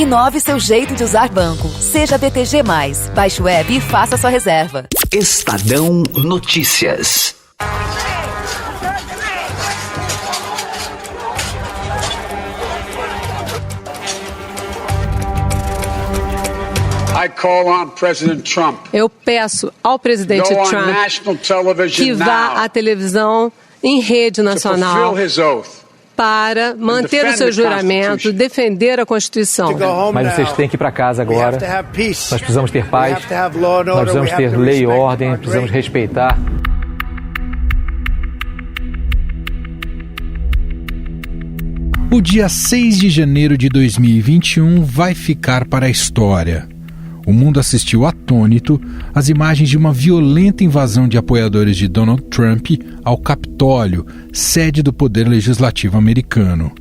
Inove seu jeito de usar banco. Seja BTG+. Baixe o app e faça sua reserva. Estadão Notícias. Eu peço ao presidente Trump que vá à televisão em rede nacional para manter o seu juramento, defender a Constituição. Mas vocês têm que ir para casa agora. Nós precisamos ter paz, nós precisamos ter lei e ordem, precisamos respeitar. O dia 6 de janeiro de 2021 vai ficar para a história. O mundo assistiu atônito às imagens de uma violenta invasão de apoiadores de Donald Trump ao Capitólio, sede do Poder Legislativo americano.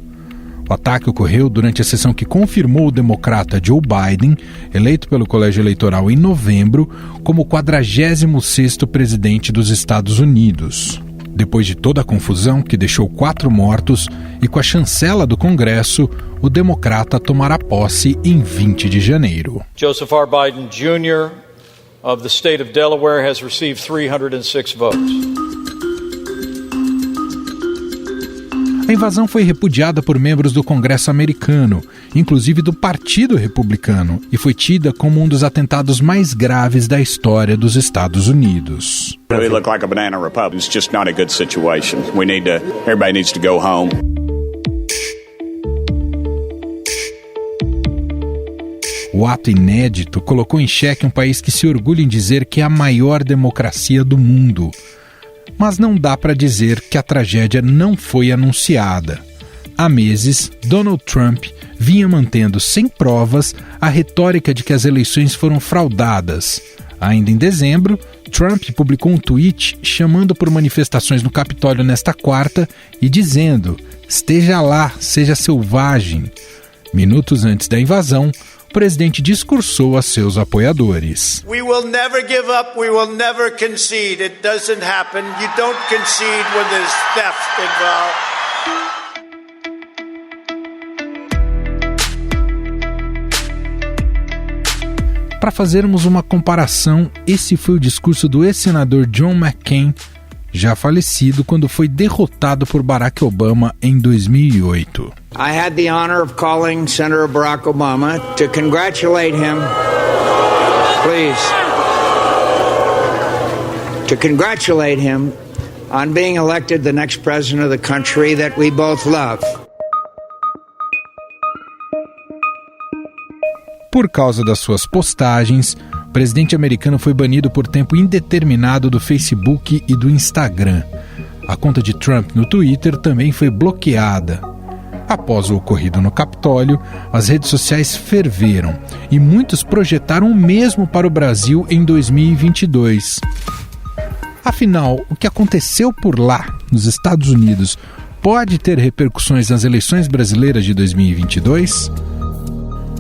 O ataque ocorreu durante a sessão que confirmou o democrata Joe Biden, eleito pelo Colégio Eleitoral em novembro, como o 46º presidente dos Estados Unidos. Depois de toda a confusão, que deixou 4 mortos, e com a chancela do Congresso, o democrata tomará posse em 20 de janeiro. Joseph R. Biden Jr. of the state of Delaware has received 306 votes. A invasão foi repudiada por membros do Congresso americano, inclusive do Partido Republicano, e foi tida como um dos atentados mais graves da história dos Estados Unidos. We look like a banana republic. It's just not a good situation. Everybody needs to go home. O ato inédito colocou em xeque um país que se orgulha em dizer que é a maior democracia do mundo. Mas não dá para dizer que a tragédia não foi anunciada. Há meses, Donald Trump vinha mantendo sem provas a retórica de que as eleições foram fraudadas. Ainda em dezembro, Trump publicou um tweet chamando por manifestações no Capitólio nesta quarta e dizendo: "Esteja lá, seja selvagem." Minutos antes da invasão, o presidente discursou a seus apoiadores. We will never give up, we will never concede. It doesn't happen. You don't concede when there's theft involved. Para fazermos uma comparação, esse foi o discurso do ex-senador John McCain, já falecido quando foi derrotado por Barack Obama em 2008. I had the honor of calling Senator Barack Obama to congratulate him. Please. To congratulate him on being elected the next president of the country that we both love. Por causa das suas postagens, o presidente americano foi banido por tempo indeterminado do Facebook e do Instagram. A conta de Trump no Twitter também foi bloqueada. Após o ocorrido no Capitólio, as redes sociais ferveram e muitos projetaram o mesmo para o Brasil em 2022. Afinal, o que aconteceu por lá, nos Estados Unidos, pode ter repercussões nas eleições brasileiras de 2022?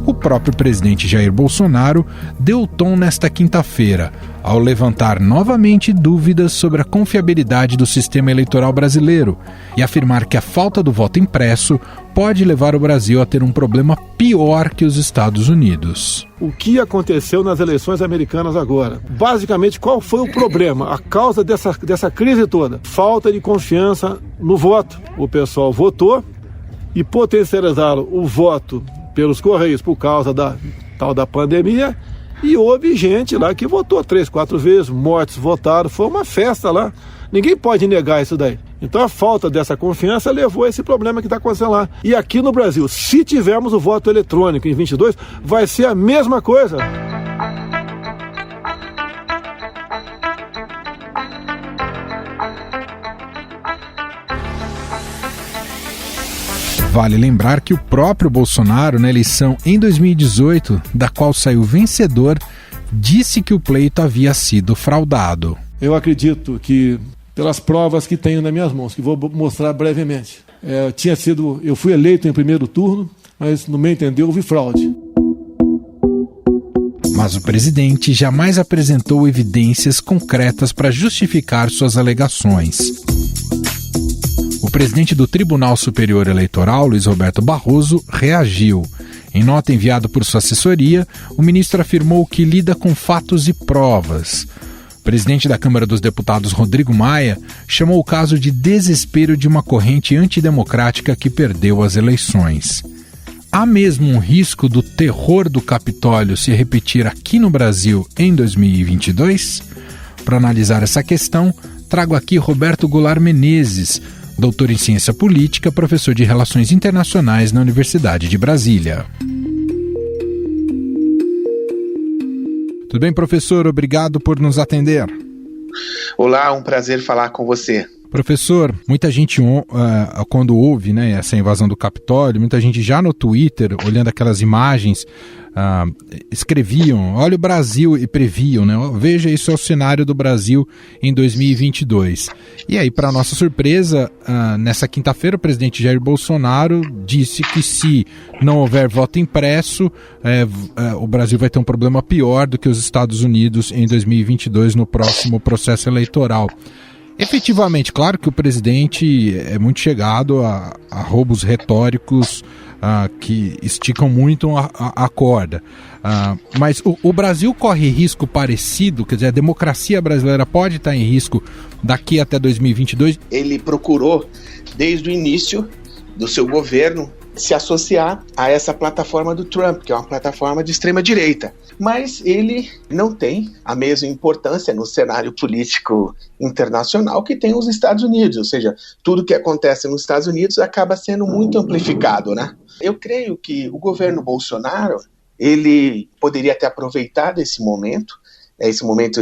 O próprio presidente Jair Bolsonaro deu o tom nesta quinta-feira, ao levantar novamente dúvidas sobre a confiabilidade do sistema eleitoral brasileiro e afirmar que a falta do voto impresso pode levar o Brasil a ter um problema pior que os Estados Unidos. O que aconteceu nas eleições americanas agora? Basicamente, qual foi o problema? A causa dessa crise toda? Falta de confiança no voto. O pessoal votou e potencializaram o voto pelos Correios por causa da pandemia, e houve gente lá que votou 3, 4 vezes, mortos votaram, foi uma festa lá. Ninguém pode negar isso daí. Então a falta dessa confiança levou a esse problema que está acontecendo lá. E aqui no Brasil, se tivermos o voto eletrônico em 22, vai ser a mesma coisa. Vale lembrar que o próprio Bolsonaro, na eleição em 2018, da qual saiu vencedor, disse que o pleito havia sido fraudado. Eu acredito pelas provas que tenho nas minhas mãos, que vou mostrar brevemente. Eu fui eleito em primeiro turno, mas no meu entender houve fraude. Mas o presidente jamais apresentou evidências concretas para justificar suas alegações. O presidente do Tribunal Superior Eleitoral, Luiz Roberto Barroso, reagiu Em nota enviada por sua assessoria, o ministro afirmou que lida com fatos e provas. O presidente da Câmara dos Deputados, Rodrigo Maia, chamou o caso de desespero de uma corrente antidemocrática que perdeu as eleições. Há mesmo um risco do terror do Capitólio se repetir aqui no Brasil em 2022? Para analisar essa questão, trago aqui Roberto Goulart Menezes, doutor em Ciência Política, professor de Relações Internacionais na Universidade de Brasília. Tudo bem, professor? Obrigado por nos atender. Olá, um prazer falar com você. Professor, muita gente, quando ouve, né, essa invasão do Capitólio, muita gente já no Twitter, olhando aquelas imagens, escreviam, olha o Brasil, e previam, né, veja, isso é o cenário do Brasil em 2022. E aí, para nossa surpresa, nessa quinta-feira, o presidente Jair Bolsonaro disse que se não houver voto impresso, o Brasil vai ter um problema pior do que os Estados Unidos em 2022 no próximo processo eleitoral. Efetivamente, claro que o presidente é muito chegado a roubos retóricos que esticam muito a corda. Mas o Brasil corre risco parecido? Quer dizer, a democracia brasileira pode estar em risco daqui até 2022? Ele procurou, desde o início do seu governo, se associar a essa plataforma do Trump, que é uma plataforma de extrema-direita. Mas ele não tem a mesma importância no cenário político internacional que tem os Estados Unidos, ou seja, tudo que acontece nos Estados Unidos acaba sendo muito amplificado, né? Eu creio que o governo Bolsonaro, ele poderia ter aproveitado esse momento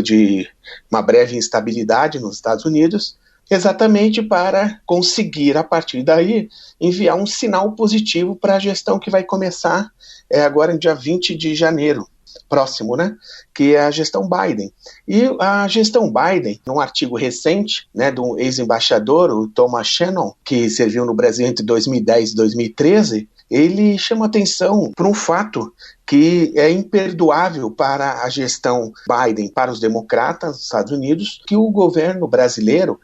de uma breve instabilidade nos Estados Unidos, exatamente para conseguir, a partir daí, enviar um sinal positivo para a gestão que vai começar agora no dia 20 de janeiro, próximo, né? Que é a gestão Biden. E a gestão Biden, num artigo recente, né, de um ex-embaixador, o Thomas Shannon, que serviu no Brasil entre 2010 e 2013, ele chama atenção para um fato que é imperdoável para a gestão Biden, para os democratas dos Estados Unidos, que o governo brasileiro,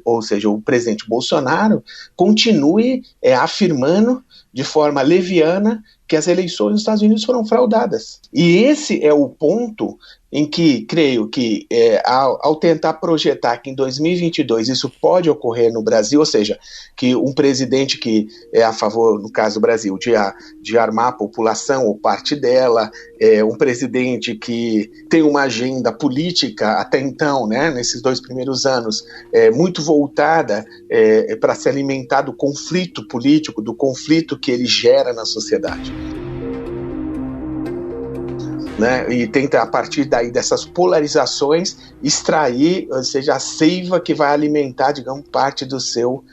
ou seja, o presidente Bolsonaro, continue afirmando de forma leviana que as eleições nos Estados Unidos foram fraudadas. E esse é o ponto em que, creio que, ao tentar projetar que em 2022 isso pode ocorrer no Brasil, ou seja, que um presidente que é a favor, no caso do Brasil, de armar a população ou parte dela, um presidente que tem uma agenda política até então, né, nesses 2 primeiros anos, muito voltada para se alimentar do conflito político, do conflito que ele gera na sociedade. Né, e tenta, a partir daí dessas polarizações, extrair, ou seja, a seiva que vai alimentar, digamos, parte do seu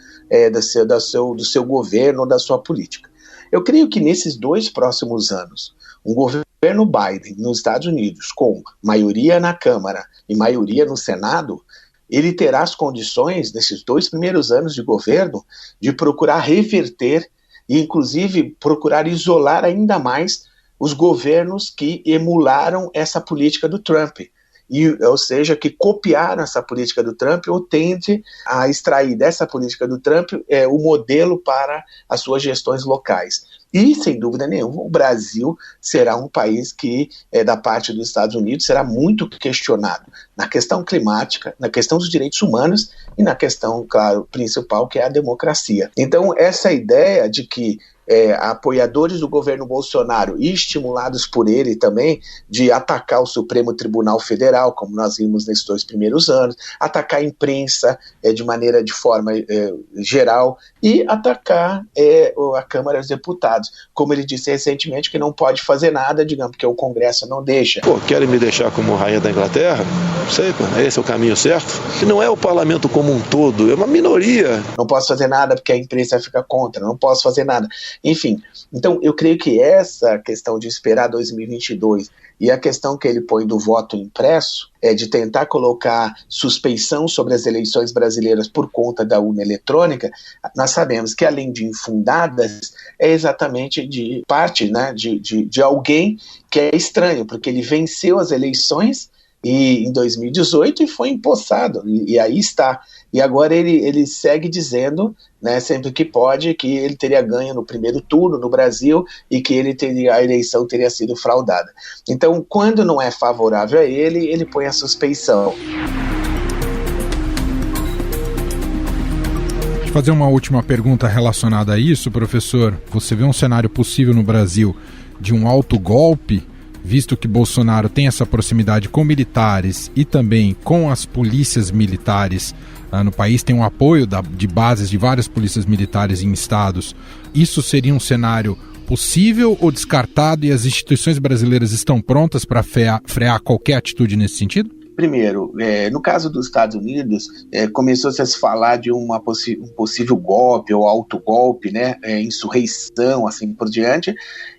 governo ou da sua política. Eu creio que nesses 2 próximos anos, um governo Biden nos Estados Unidos, com maioria na Câmara e maioria no Senado, ele terá as condições, nesses 2 primeiros anos de governo, de procurar reverter e, inclusive, procurar isolar ainda mais os governos que emularam essa política do Trump, ou seja, que copiaram essa política do Trump ou tende a extrair dessa política do Trump o modelo para as suas gestões locais. E, sem dúvida nenhuma, o Brasil será um país que, da parte dos Estados Unidos, será muito questionado na questão climática, na questão dos direitos humanos e na questão, claro, principal, que é a democracia. Então, essa ideia de que apoiadores do governo Bolsonaro e estimulados por ele também de atacar o Supremo Tribunal Federal, como nós vimos nesses 2 primeiros anos, atacar a imprensa de forma geral e atacar a Câmara dos Deputados, como ele disse recentemente que não pode fazer nada, digamos, porque o Congresso não deixa. Querem me deixar como rainha da Inglaterra? Não sei, esse é o caminho certo? E não é o parlamento como um todo, é uma minoria. Não posso fazer nada porque a imprensa fica contra, não posso fazer nada. Enfim, então eu creio que essa questão de esperar 2022 e a questão que ele põe do voto impresso, de tentar colocar suspeição sobre as eleições brasileiras por conta da urna eletrônica, nós sabemos que, além de infundadas, é exatamente de parte, né, de alguém que é estranho, porque ele venceu as eleições e em 2018 e foi empossado, e aí está. E agora ele segue dizendo, né, sempre que pode, que ele teria ganho no primeiro turno no Brasil e que a eleição teria sido fraudada. Então, quando não é favorável a ele põe a suspeição. Deixa eu fazer uma última pergunta relacionada a isso, professor. Você vê um cenário possível no Brasil de um autogolpe, visto que Bolsonaro tem essa proximidade com militares e também com as polícias militares no país, tem um apoio de bases de várias polícias militares em estados. Isso seria um cenário possível ou descartado, e as instituições brasileiras estão prontas para frear qualquer atitude nesse sentido? Primeiro, no caso dos Estados Unidos, começou-se a se falar de um possível golpe ou autogolpe, né, insurreição, assim por diante,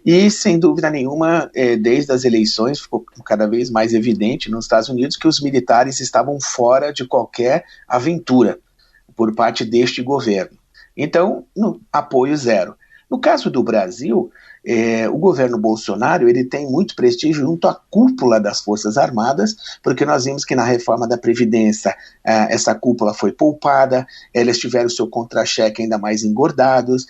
e sem dúvida nenhuma, desde as eleições, ficou cada vez mais evidente nos Estados Unidos que os militares estavam fora de qualquer aventura por parte deste governo. Então, apoio zero. No caso do Brasil, o governo Bolsonaro ele tem muito prestígio junto à cúpula das Forças Armadas, porque nós vimos que na reforma da Previdência essa cúpula foi poupada, eles tiveram seu contra-cheque ainda mais engordados,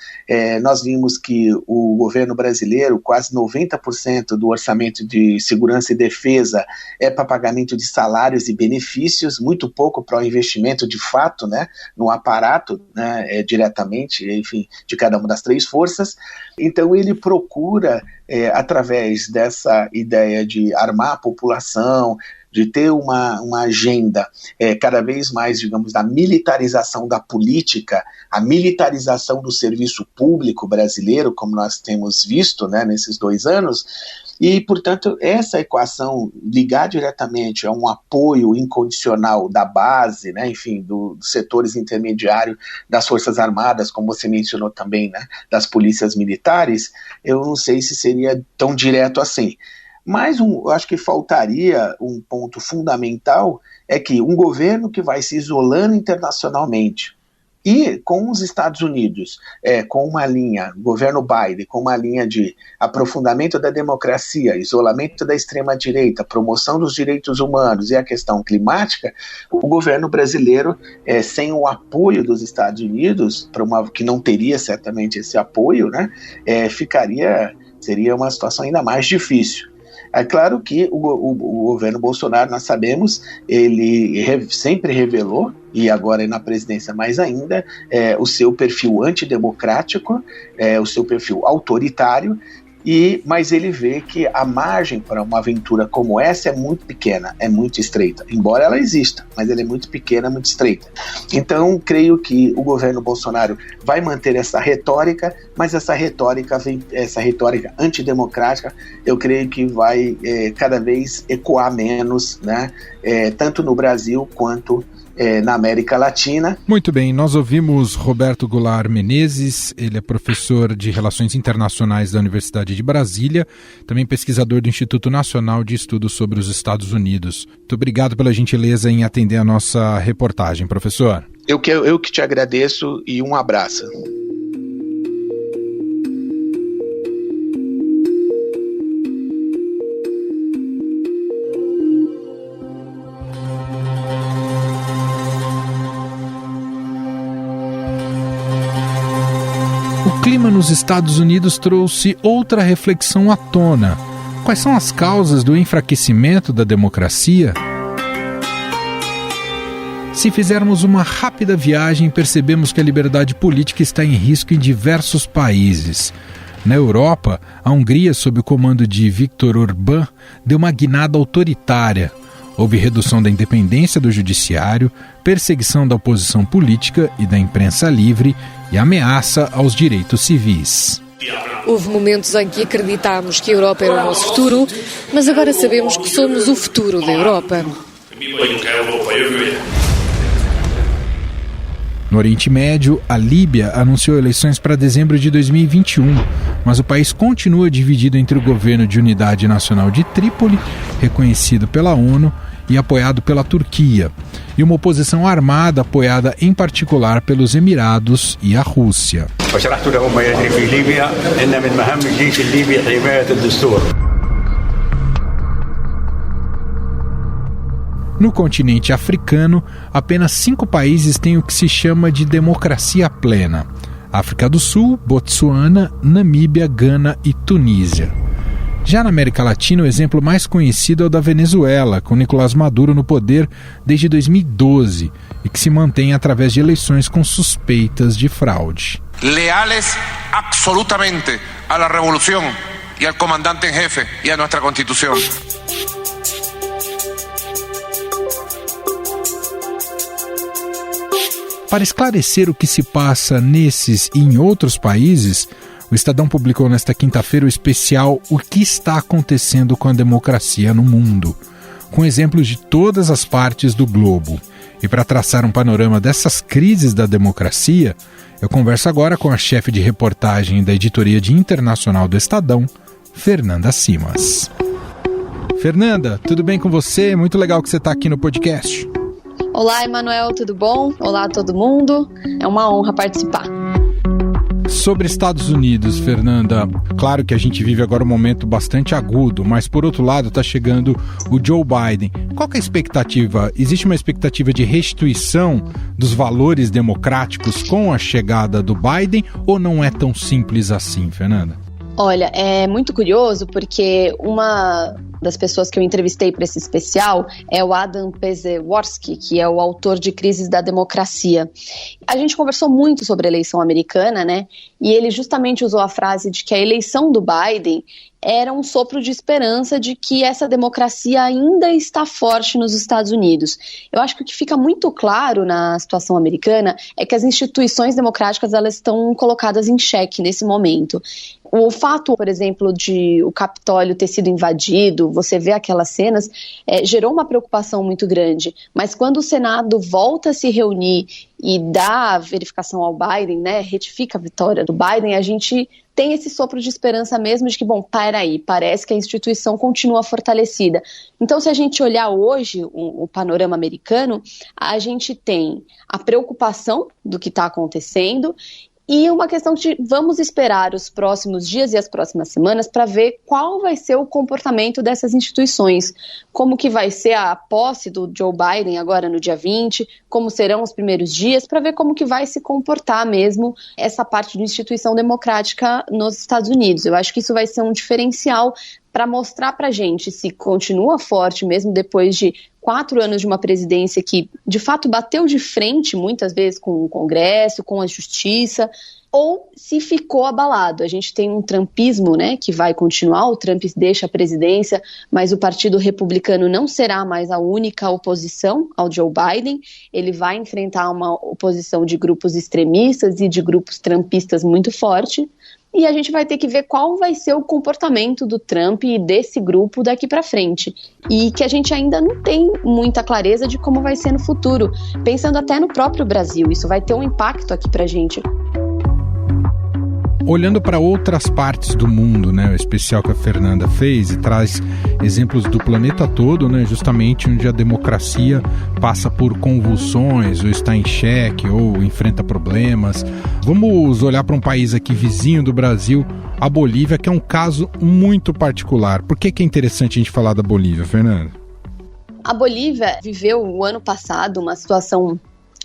nós vimos que o governo brasileiro, quase 90% do orçamento de segurança e defesa é para pagamento de salários e benefícios, muito pouco para o investimento de fato, né, no aparato, né, diretamente, enfim, de cada uma das três forças. Então ele procura, através dessa ideia de armar a população, de ter uma agenda cada vez mais, digamos, da militarização da política, a militarização do serviço público brasileiro, como nós temos visto, né, nesses 2 anos, e, portanto, essa equação ligar diretamente a um apoio incondicional da base, né, enfim, dos setores intermediários das Forças Armadas, como você mencionou também, né, das polícias militares, eu não sei se seria tão direto assim. Mas eu acho que faltaria um ponto fundamental, é que um governo que vai se isolando internacionalmente, e com os Estados Unidos, com uma linha, governo Biden, com uma linha de aprofundamento da democracia, isolamento da extrema-direita, promoção dos direitos humanos e a questão climática, o governo brasileiro, sem o apoio dos Estados Unidos, que não teria certamente esse apoio, né, seria uma situação ainda mais difícil. É claro que o governo Bolsonaro, nós sabemos, ele sempre revelou, e agora na presidência mais ainda, o seu perfil antidemocrático, o seu perfil autoritário, mas ele vê que a margem para uma aventura como essa é muito pequena, é muito estreita, embora ela exista, mas ela é muito pequena, muito estreita. Então, creio que o governo Bolsonaro vai manter essa retórica, mas essa retórica antidemocrática, eu creio que vai cada vez ecoar menos, né, tanto no Brasil quanto na América Latina. Muito bem, nós ouvimos Roberto Goulart Menezes, ele é professor de Relações Internacionais da Universidade de Brasília, também pesquisador do Instituto Nacional de Estudos sobre os Estados Unidos. Muito obrigado pela gentileza em atender a nossa reportagem, professor. Eu que te agradeço e um abraço. O clima nos Estados Unidos trouxe outra reflexão à tona. Quais são as causas do enfraquecimento da democracia? Se fizermos uma rápida viagem, percebemos que a liberdade política está em risco em diversos países. Na Europa, a Hungria, sob o comando de Viktor Orbán, deu uma guinada autoritária. Houve redução da independência do judiciário, perseguição da oposição política e da imprensa livre e ameaça aos direitos civis. Houve momentos em que acreditámos que a Europa era o nosso futuro, mas agora sabemos que somos o futuro da Europa. No Oriente Médio, a Líbia anunciou eleições para dezembro de 2021, mas o país continua dividido entre o governo de unidade nacional de Trípoli, reconhecido pela ONU, e apoiado pela Turquia, e uma oposição armada apoiada em particular pelos Emirados e a Rússia. No continente africano, apenas 5 países têm o que se chama de democracia plena: África do Sul, Botsuana, Namíbia, Gana e Tunísia. Já na América Latina, o exemplo mais conhecido é o da Venezuela, com Nicolás Maduro no poder desde 2012 e que se mantém através de eleições com suspeitas de fraude. Leales absolutamente a la revolución y al comandante en jefe y a nuestra Constitución. Para esclarecer o que se passa nesses e em outros países, o Estadão publicou nesta quinta-feira o especial O que está acontecendo com a democracia no mundo, com exemplos de todas as partes do globo. E para traçar um panorama dessas crises da democracia, eu converso agora com a chefe de reportagem da editoria de internacional do Estadão, Fernanda Simas. Fernanda, tudo bem com você? Muito legal que você está aqui no podcast. Olá, Emanuel, tudo bom? Olá a todo mundo. É uma honra participar. Sobre Estados Unidos, Fernanda, claro que a gente vive agora um momento bastante agudo, mas por outro lado está chegando o Joe Biden. Qual que é a expectativa? Existe uma expectativa de restituição dos valores democráticos com a chegada do Biden ou não é tão simples assim, Fernanda? Olha, é muito curioso porque uma das pessoas que eu entrevistei para esse especial é o Adam Przeworski, que é o autor de Crises da Democracia. A gente conversou muito sobre a eleição americana, né? E ele justamente usou a frase de que a eleição do Biden era um sopro de esperança de que essa democracia ainda está forte nos Estados Unidos. Eu acho que o que fica muito claro na situação americana é que as instituições democráticas elas estão colocadas em xeque nesse momento. O fato, por exemplo, de o Capitólio ter sido invadido, você vê aquelas cenas, gerou uma preocupação muito grande. Mas quando o Senado volta a se reunir e dá a verificação ao Biden, né, retifica a vitória do Biden, a gente tem esse sopro de esperança mesmo de que, bom, peraí, parece que a instituição continua fortalecida. Então, se a gente olhar hoje o panorama americano, a gente tem a preocupação do que está acontecendo e uma questão de vamos esperar os próximos dias e as próximas semanas para ver qual vai ser o comportamento dessas instituições, como que vai ser a posse do Joe Biden agora no dia 20, como serão os primeiros dias, para ver como que vai se comportar mesmo essa parte de instituição democrática nos Estados Unidos. Eu acho que isso vai ser um diferencial para mostrar para a gente se continua forte mesmo depois de 4 anos de uma presidência que, de fato, bateu de frente muitas vezes com o Congresso, com a Justiça, ou se ficou abalado. A gente tem um trumpismo, né, que vai continuar, o Trump deixa a presidência, mas o Partido Republicano não será mais a única oposição ao Joe Biden, ele vai enfrentar uma oposição de grupos extremistas e de grupos trumpistas muito forte, e a gente vai ter que ver qual vai ser o comportamento do Trump e desse grupo daqui para frente. E que a gente ainda não tem muita clareza de como vai ser no futuro. Pensando até no próprio Brasil, isso vai ter um impacto aqui para a gente. Olhando para outras partes do mundo, né, o especial que a Fernanda fez e traz exemplos do planeta todo, né, justamente onde a democracia passa por convulsões, ou está em xeque, ou enfrenta problemas. Vamos olhar para um país aqui vizinho do Brasil, a Bolívia, que é um caso muito particular. Por que é interessante a gente falar da Bolívia, Fernanda? A Bolívia viveu o ano passado uma situação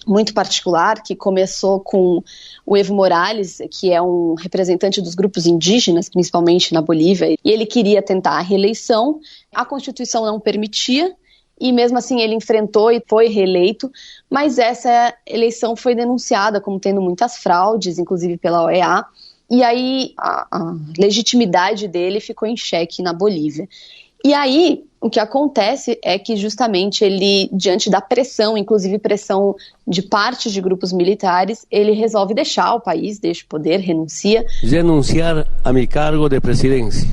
muito particular, que começou com o Evo Morales, que é um representante dos grupos indígenas, principalmente na Bolívia, e ele queria tentar a reeleição, a Constituição não permitia, e mesmo assim ele enfrentou e foi reeleito, mas essa eleição foi denunciada como tendo muitas fraudes, inclusive pela OEA, e aí a legitimidade dele ficou em xeque na Bolívia. E aí, o que acontece é que justamente ele, diante da pressão, inclusive pressão de parte de grupos militares, ele resolve deixar o país, deixa o poder, renuncia. Renunciar a meu cargo de presidência.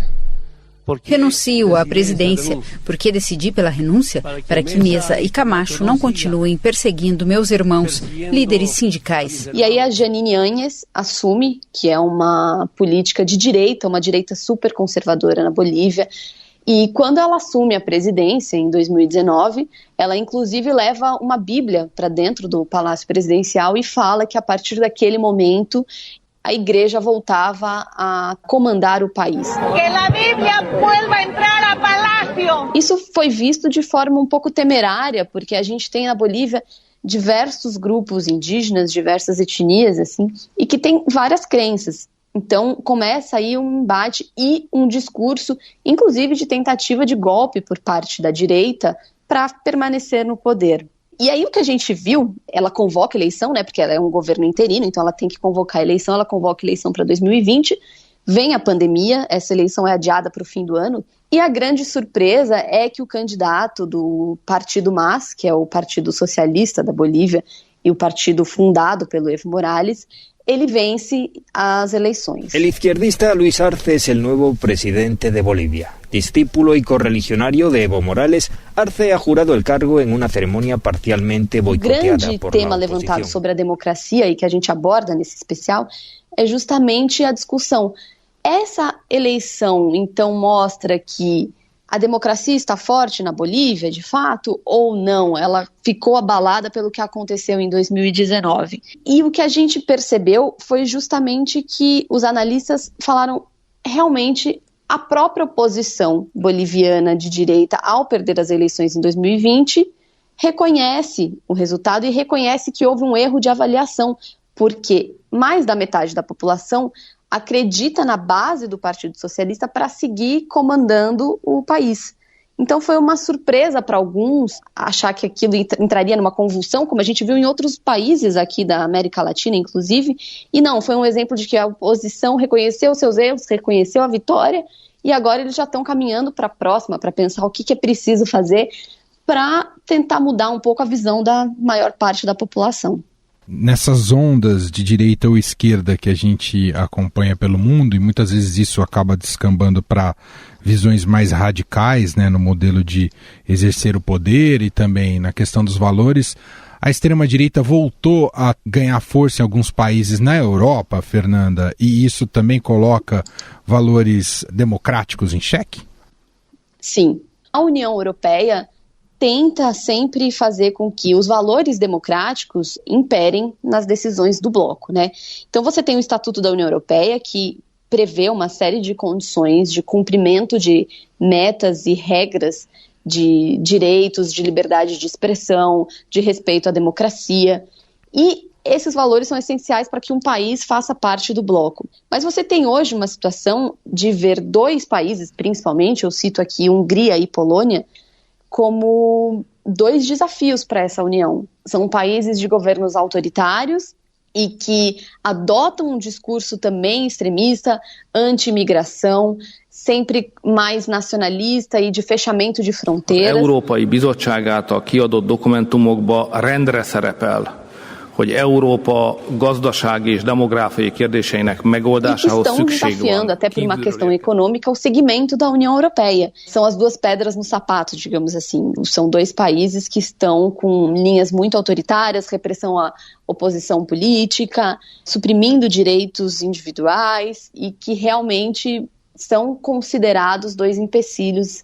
Renuncio à presidência porque decidi pela renúncia para que Mesa e Camacho não continuem perseguindo meus irmãos, líderes sindicais. E aí a Jeanine Áñez assume, que é uma política de direita, uma direita super conservadora na Bolívia. E quando ela assume a presidência, em 2019, ela inclusive leva uma Bíblia para dentro do Palácio Presidencial e fala que a partir daquele momento a igreja voltava a comandar o país. Que a Bíblia vuelva a entrar ao palácio. Isso foi visto de forma um pouco temerária, porque a gente tem na Bolívia diversos grupos indígenas, diversas etnias, assim, e que tem várias crenças. Então, começa aí um embate e um discurso, inclusive de tentativa de golpe por parte da direita para permanecer no poder. E aí o que a gente viu, ela convoca eleição, né, porque ela é um governo interino, então ela tem que convocar a eleição, ela convoca a eleição para 2020, vem a pandemia, essa eleição é adiada para o fim do ano, e a grande surpresa é que o candidato do Partido MAS, que é o Partido Socialista da Bolívia, e o partido fundado pelo Evo Morales, ele vence as eleições. El izquierdista Luis Arce es el nuevo presidente de Bolivia. Discípulo y correligionario de Evo Morales, Arce ha jurado el cargo en una ceremonia parcialmente boicoteada por la oposición. O grande tema levantado sobre a democracia e que a gente aborda nesse especial é justamente a discussão. Essa eleição, então, mostra que a democracia está forte na Bolívia, de fato, ou não? Ela ficou abalada pelo que aconteceu em 2019. E o que a gente percebeu foi justamente que os analistas falaram realmente a própria oposição boliviana de direita, ao perder as eleições em 2020, reconhece o resultado e reconhece que houve um erro de avaliação, porque mais da metade da população acredita na base do Partido Socialista para seguir comandando o país. Então foi uma surpresa para alguns achar que aquilo entraria numa convulsão, como a gente viu em outros países aqui da América Latina, inclusive, e não, foi um exemplo de que a oposição reconheceu seus erros, reconheceu a vitória, e agora eles já estão caminhando para a próxima, para pensar o que é preciso fazer para tentar mudar um pouco a visão da maior parte da população. Nessas ondas de direita ou esquerda que a gente acompanha pelo mundo, e muitas vezes isso acaba descambando para visões mais radicais, né, no modelo de exercer o poder e também na questão dos valores, a extrema-direita voltou a ganhar força em alguns países na Europa, Fernanda, e isso também coloca valores democráticos em xeque? Sim. A União Europeia tenta sempre fazer com que os valores democráticos imperem nas decisões do bloco, né? Então você tem o Estatuto da União Europeia, que prevê uma série de condições de cumprimento de metas e regras de direitos, de liberdade de expressão, de respeito à democracia, e esses valores são essenciais para que um país faça parte do bloco. Mas você tem hoje uma situação de ver dois países, principalmente, eu cito aqui Hungria e Polônia, como dois desafios para essa união. São países de governos autoritários e que adotam um discurso também extremista, anti-imigração, sempre mais nacionalista e de fechamento de fronteiras. Az Európai Bizottság által kiadott dokumentumokba rendre szerepel, hogy Európa gazdasági és demográfiai kérdéseinek megoldásához szükség van. E que estão desafiando, até por uma questão econômica, o segmento da União Europeia. São as duas pedras no sapato, digamos assim. São dois países que estão com linhas muito autoritárias, repressão à oposição política, suprimindo direitos individuais e que realmente são considerados dois empecilhos,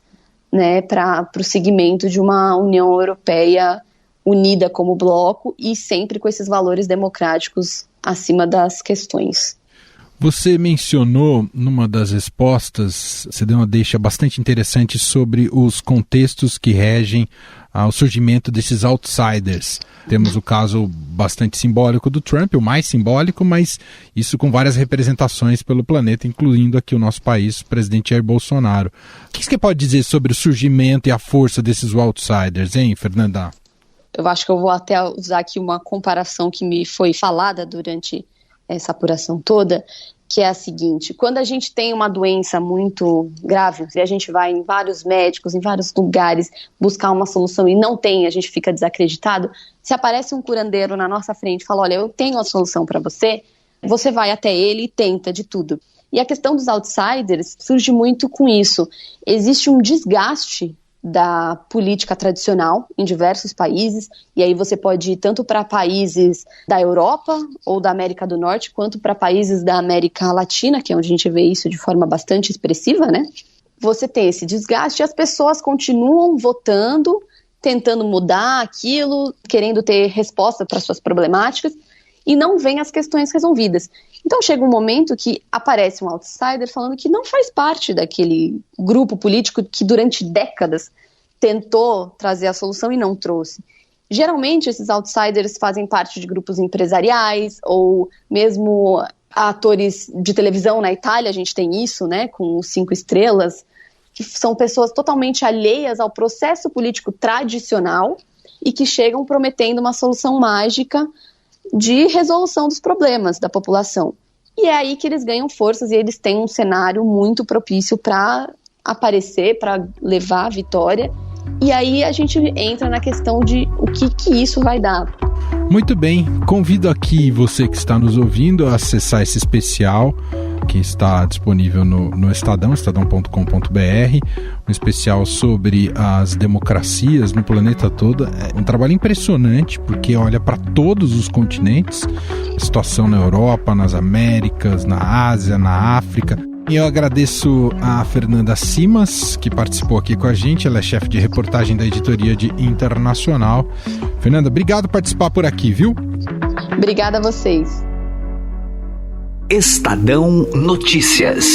né, para o segmento de uma União Europeia unida como bloco e sempre com esses valores democráticos acima das questões. Você mencionou numa das respostas, você deu uma deixa bastante interessante sobre os contextos que regem ao surgimento desses outsiders. Temos o caso bastante simbólico do Trump, o mais simbólico, mas isso com várias representações pelo planeta, incluindo aqui o nosso país, o presidente Jair Bolsonaro. O que você pode dizer sobre o surgimento e a força desses outsiders, hein, Fernanda? Eu acho que eu vou até usar aqui uma comparação que me foi falada durante essa apuração toda, que é a seguinte: quando a gente tem uma doença muito grave e a gente vai em vários médicos, em vários lugares buscar uma solução e não tem, a gente fica desacreditado, se aparece um curandeiro na nossa frente e fala, olha, eu tenho a solução para você, você vai até ele e tenta de tudo. E a questão dos outsiders surge muito com isso. Existe um desgaste da política tradicional em diversos países, e aí você pode ir tanto para países da Europa ou da América do Norte, quanto para países da América Latina, que é onde a gente vê isso de forma bastante expressiva, né? Você tem esse desgaste e as pessoas continuam votando, tentando mudar aquilo, querendo ter resposta para suas problemáticas, e não vêm as questões resolvidas. Então chega um momento que aparece um outsider falando que não faz parte daquele grupo político que durante décadas tentou trazer a solução e não trouxe. Geralmente esses outsiders fazem parte de grupos empresariais ou mesmo atores de televisão. Na Itália a gente tem isso, né, com os 5 estrelas, que são pessoas totalmente alheias ao processo político tradicional e que chegam prometendo uma solução mágica de resolução dos problemas da população. E é aí que eles ganham forças e eles têm um cenário muito propício para aparecer, para levar a vitória. E aí a gente entra na questão de o que isso vai dar. Muito bem, convido aqui você que está nos ouvindo a acessar esse especial que está disponível no Estadão, estadão.com.br, um especial sobre as democracias no planeta todo. É um trabalho impressionante, porque olha para todos os continentes, a situação na Europa, nas Américas, na Ásia, na África. E eu agradeço a Fernanda Simas, que participou aqui com a gente. Ela é chefe de reportagem da editoria de Internacional. Fernanda, obrigado por participar por aqui, viu? Obrigada a vocês. Estadão Notícias.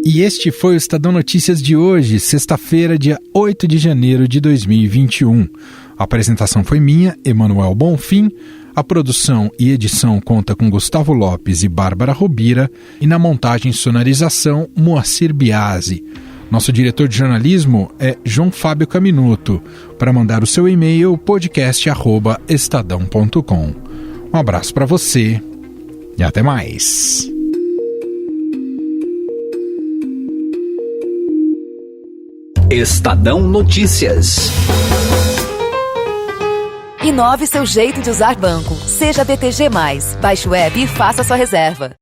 E este foi o Estadão Notícias de hoje, sexta-feira, dia 8 de janeiro de 2021. A apresentação foi minha, Emanuel Bonfim. A produção e edição conta com Gustavo Lopes e Bárbara Robira. E na montagem e sonorização, Moacir Biasi. Nosso diretor de jornalismo é João Fábio Caminuto. Para mandar o seu e-mail, podcast@estadão.com. Um abraço para você e até mais. Estadão Notícias. Inove seu jeito de usar banco. Seja BTG+. Baixe o app e faça sua reserva.